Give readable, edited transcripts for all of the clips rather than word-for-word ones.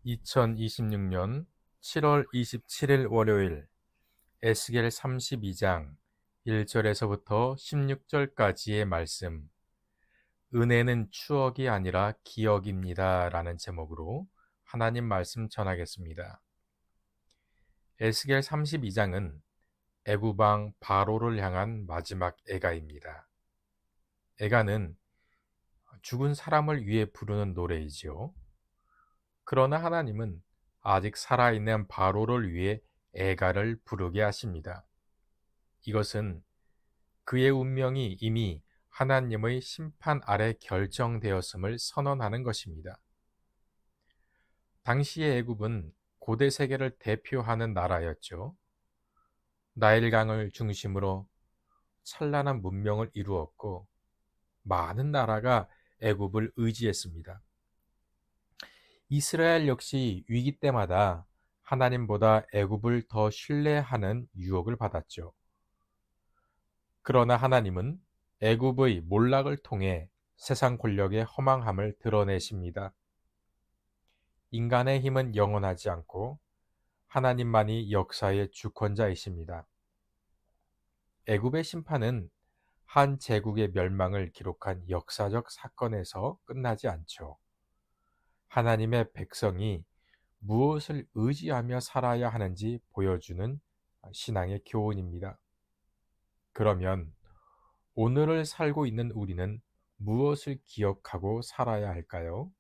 2026년 7월 27일 월요일 에스겔 32장 1절에서부터 16절까지의 말씀, 은혜는 추억이 아니라 기억입니다 라는 제목으로 하나님 말씀 전하겠습니다. 에스겔 32장은 애굽왕 바로를 향한 마지막 애가입니다. 애가는 죽은 사람을 위해 부르는 노래이지요. 그러나 하나님은 아직 살아있는 바로를 위해 애가를 부르게 하십니다. 이것은 그의 운명이 이미 하나님의 심판 아래 결정되었음을 선언하는 것입니다. 당시의 애굽은 고대 세계를 대표하는 나라였죠. 나일강을 중심으로 찬란한 문명을 이루었고 많은 나라가 애굽을 의지했습니다. 이스라엘 역시 위기 때마다 하나님보다 애굽을 더 신뢰하는 유혹을 받았죠. 그러나 하나님은 애굽의 몰락을 통해 세상 권력의 허망함을 드러내십니다. 인간의 힘은 영원하지 않고 하나님만이 역사의 주권자이십니다. 애굽의 심판은 한 제국의 멸망을 기록한 역사적 사건에서 끝나지 않죠. 하나님의 백성이 무엇을 의지하며 살아야 하는지 보여주는 신앙의 교훈입니다. 그러면 오늘을 살고 있는 우리는 무엇을 기억하고 살아야 할까요?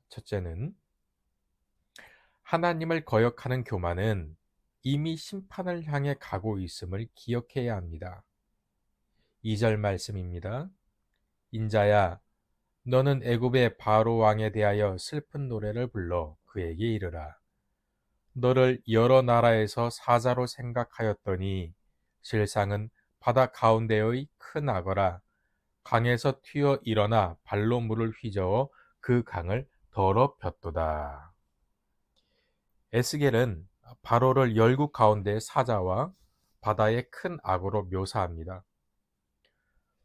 첫째는 하나님을 거역하는 교만은 이미 심판을 향해 가고 있음을 기억해야 합니다. 2절 말씀입니다. 인자야, 너는 애굽의 바로 왕에 대하여 슬픈 노래를 불러 그에게 이르라. 너를 여러 나라에서 사자로 생각하였더니 실상은 바다 가운데의 큰 악어라. 강에서 튀어 일어나 발로 물을 휘저어 그 강을 더럽혔도다. 에스겔은 바로를 열국 가운데 사자와 바다의 큰 악어로 묘사합니다.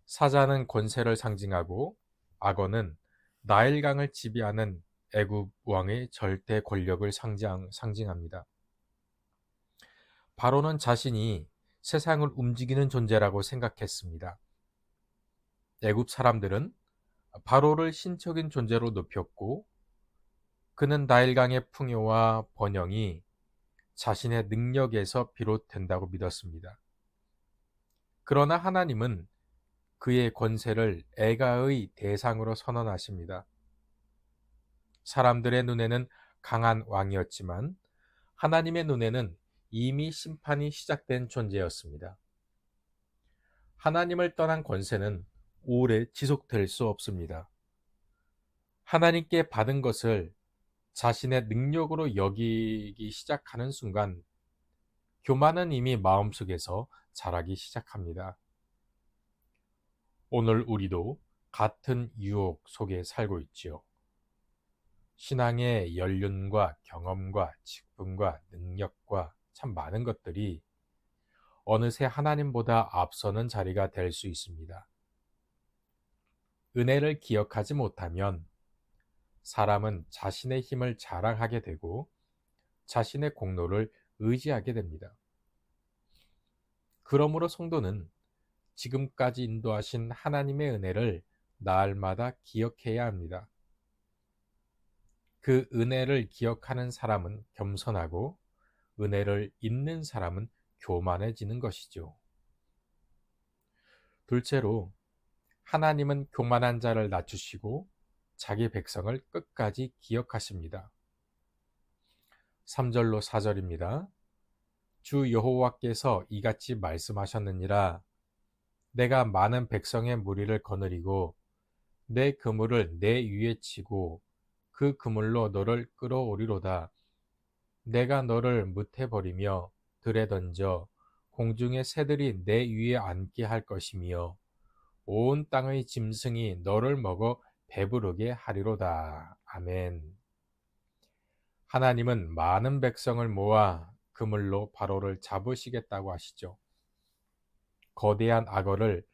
사자는 권세를 상징하고 악어는 나일강을 지배하는 애굽 왕의 절대 권력을 상징합니다. 바로는 자신이 세상을 움직이는 존재라고 생각했습니다. 애굽 사람들은 바로를 신적인 존재로 높였고 그는 나일강의 풍요와 번영이 자신의 능력에서 비롯된다고 믿었습니다. 그러나 하나님은 그의 권세를 애가의 대상으로 선언하십니다. 사람들의 눈에는 강한 왕이었지만 하나님의 눈에는 이미 심판이 시작된 존재였습니다. 하나님을 떠난 권세는 오래 지속될 수 없습니다. 하나님께 받은 것을 자신의 능력으로 여기기 시작하는 순간 교만은 이미 마음속에서 자라기 시작합니다. 오늘 우리도 같은 유혹 속에 살고 있지요. 신앙의 연륜과 경험과 직분과 능력과 참 많은 것들이 어느새 하나님보다 앞서는 자리가 될 수 있습니다. 은혜를 기억하지 못하면 사람은 자신의 힘을 자랑하게 되고 자신의 공로를 의지하게 됩니다. 그러므로 성도는 지금까지 인도하신 하나님의 은혜를 날마다 기억해야 합니다. 그 은혜를 기억하는 사람은 겸손하고 은혜를 잊는 사람은 교만해지는 것이죠. 둘째로 하나님은 교만한 자를 낮추시고 자기 백성을 끝까지 기억하십니다. 3절로 4절입니다. 주 여호와께서 이같이 말씀하셨느니라. 내가 많은 백성의 무리를 거느리고 내 그물을 내 위에 치고 그 그물로 너를 끌어오리로다. 내가 너를 무태 버리며 들에 던져 공중의 새들이 내 위에 앉게 할 것이며 온 땅의 짐승이 너를 먹어 배부르게 하리로다. 아멘. 하나님은 많은 백성을 모아 그물로 바로를 잡으시겠다고 하시죠. 거대한 악어를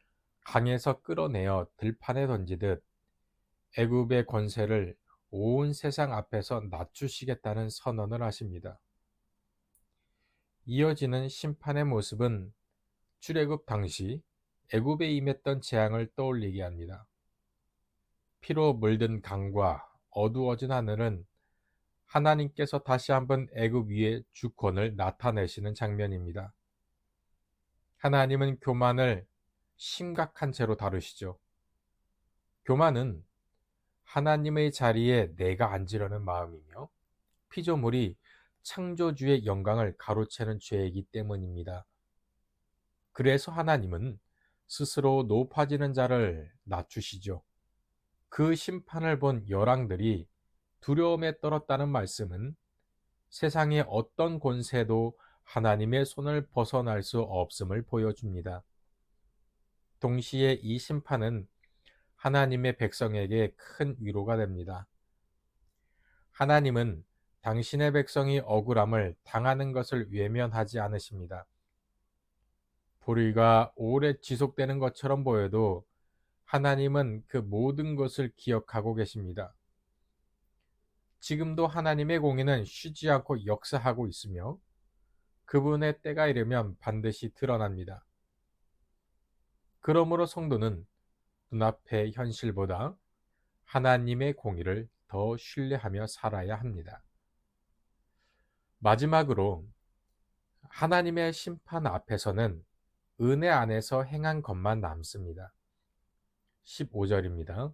강에서 끌어내어 들판에 던지듯 애굽의 권세를 온 세상 앞에서 낮추시겠다는 선언을 하십니다. 이어지는 심판의 모습은 출애굽 당시 애굽에 임했던 재앙을 떠올리게 합니다. 피로 물든 강과 어두워진 하늘은 하나님께서 다시 한번 애굽 위에 주권을 나타내시는 장면입니다. 하나님은 교만을 심각한 죄로 다루시죠. 교만은 하나님의 자리에 내가 앉으려는 마음이며 피조물이 창조주의 영광을 가로채는 죄이기 때문입니다. 그래서 하나님은 스스로 높아지는 자를 낮추시죠. 그 심판을 본 열왕들이 두려움에 떨었다는 말씀은 세상의 어떤 권세도 하나님의 손을 벗어날 수 없음을 보여줍니다. 동시에 이 심판은 하나님의 백성에게 큰 위로가 됩니다. 하나님은 당신의 백성이 억울함을 당하는 것을 외면하지 않으십니다. 불의가 오래 지속되는 것처럼 보여도 하나님은 그 모든 것을 기억하고 계십니다. 지금도 하나님의 공의는 쉬지 않고 역사하고 있으며 그분의 때가 이르면 반드시 드러납니다. 그러므로 성도는 눈앞의 현실보다 하나님의 공의를 더 신뢰하며 살아야 합니다. 마지막으로 하나님의 심판 앞에서는 은혜 안에서 행한 것만 남습니다. 15절입니다.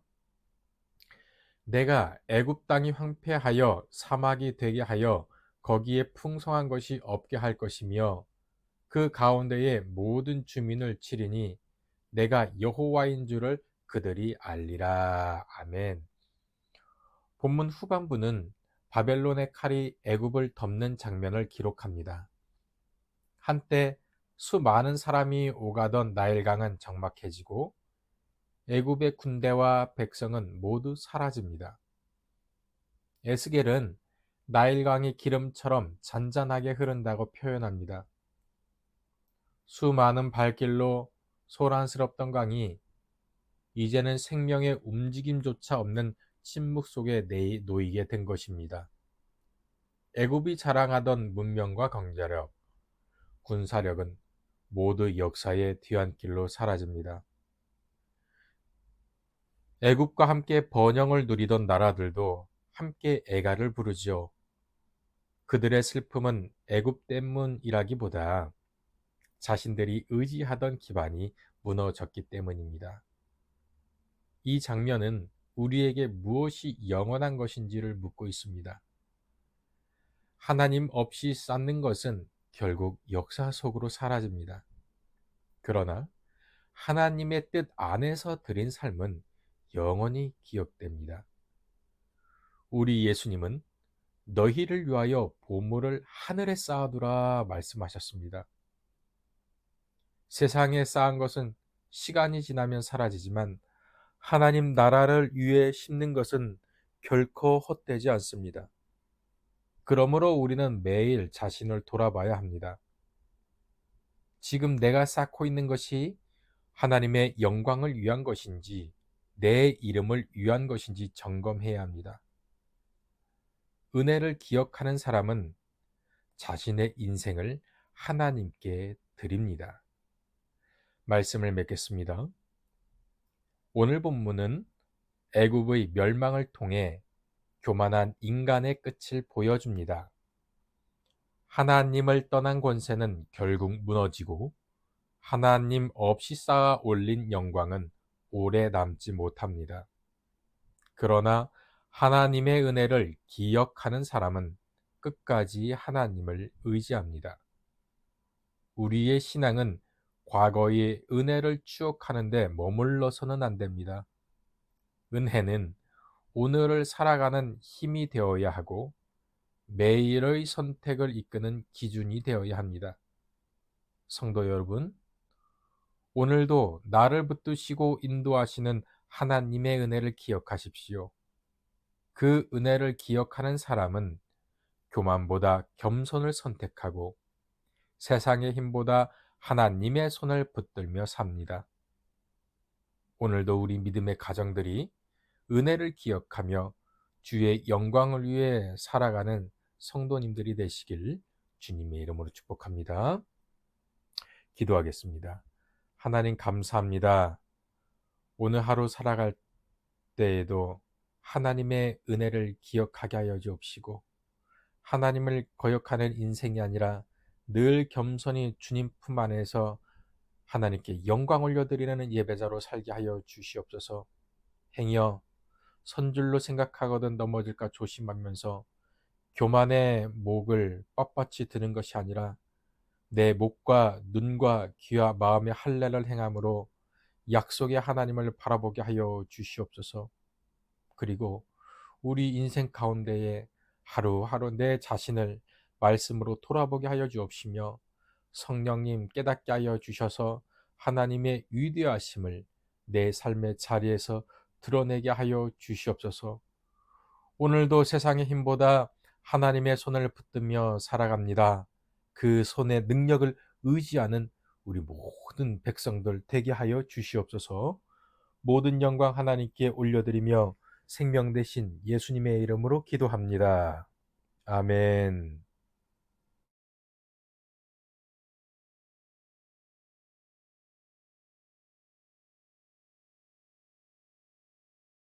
내가 애굽 땅이 황폐하여 사막이 되게 하여 거기에 풍성한 것이 없게 할 것이며 그 가운데에 모든 주민을 치리니 내가 여호와인 줄을 그들이 알리라. 아멘. 본문 후반부는 바벨론의 칼이 애굽을 덮는 장면을 기록합니다. 한때 수많은 사람이 오가던 나일강은 적막해지고 애굽의 군대와 백성은 모두 사라집니다. 에스겔은 나일강이 기름처럼 잔잔하게 흐른다고 표현합니다. 수많은 발길로 소란스럽던 강이 이제는 생명의 움직임조차 없는 침묵 속에 놓이게 된 것입니다. 애굽이 자랑하던 문명과 경제력, 군사력은 모두 역사의 뒤안길로 사라집니다. 애굽과 함께 번영을 누리던 나라들도 함께 애가를 부르지요. 그들의 슬픔은 애굽 때문이라기보다 자신들이 의지하던 기반이 무너졌기 때문입니다. 이 장면은 우리에게 무엇이 영원한 것인지를 묻고 있습니다. 하나님 없이 쌓는 것은 결국 역사 속으로 사라집니다. 그러나 하나님의 뜻 안에서 드린 삶은 영원히 기억됩니다. 우리 예수님은 너희를 위하여 보물을 하늘에 쌓아두라 말씀하셨습니다. 세상에 쌓은 것은 시간이 지나면 사라지지만 하나님 나라를 위해 심는 것은 결코 헛되지 않습니다. 그러므로 우리는 매일 자신을 돌아봐야 합니다. 지금 내가 쌓고 있는 것이 하나님의 영광을 위한 것인지 내 이름을 위한 것인지 점검해야 합니다. 은혜를 기억하는 사람은 자신의 인생을 하나님께 드립니다. 말씀을 맺겠습니다. 오늘 본문은 애굽의 멸망을 통해 교만한 인간의 끝을 보여줍니다. 하나님을 떠난 권세는 결국 무너지고 하나님 없이 쌓아 올린 영광은 오래 남지 못합니다. 그러나 하나님의 은혜를 기억하는 사람은 끝까지 하나님을 의지합니다. 우리의 신앙은 과거의 은혜를 추억하는 데 머물러서는 안 됩니다. 은혜는 오늘을 살아가는 힘이 되어야 하고 매일의 선택을 이끄는 기준이 되어야 합니다. 성도 여러분, 오늘도 나를 붙드시고 인도하시는 하나님의 은혜를 기억하십시오. 그 은혜를 기억하는 사람은 교만보다 겸손을 선택하고 세상의 힘보다 하나님의 손을 붙들며 삽니다. 오늘도 우리 믿음의 가정들이 은혜를 기억하며 주의 영광을 위해 살아가는 성도님들이 되시길 주님의 이름으로 축복합니다. 기도하겠습니다. 하나님 감사합니다. 오늘 하루 살아갈 때에도 하나님의 은혜를 기억하게 하여 주옵시고 하나님을 거역하는 인생이 아니라 늘 겸손히 주님 품 안에서 하나님께 영광 올려드리는 예배자로 살게 하여 주시옵소서. 행여 선줄로 생각하거든 넘어질까 조심하면서 교만의 목을 뻣뻣이 드는 것이 아니라 내 목과 눈과 귀와 마음의 할례를 행함으로 약속의 하나님을 바라보게 하여 주시옵소서. 그리고 우리 인생 가운데에 하루하루 내 자신을 말씀으로 돌아보게 하여 주옵시며 성령님 깨닫게 하여 주셔서 하나님의 위대하심을 내 삶의 자리에서 드러내게 하여 주시옵소서. 오늘도 세상의 힘보다 하나님의 손을 붙들며 살아갑니다. 그 손의 능력을 의지하는 우리 모든 백성들 되게 하여 주시옵소서. 모든 영광 하나님께 올려드리며 생명 되신 예수님의 이름으로 기도합니다. 아멘.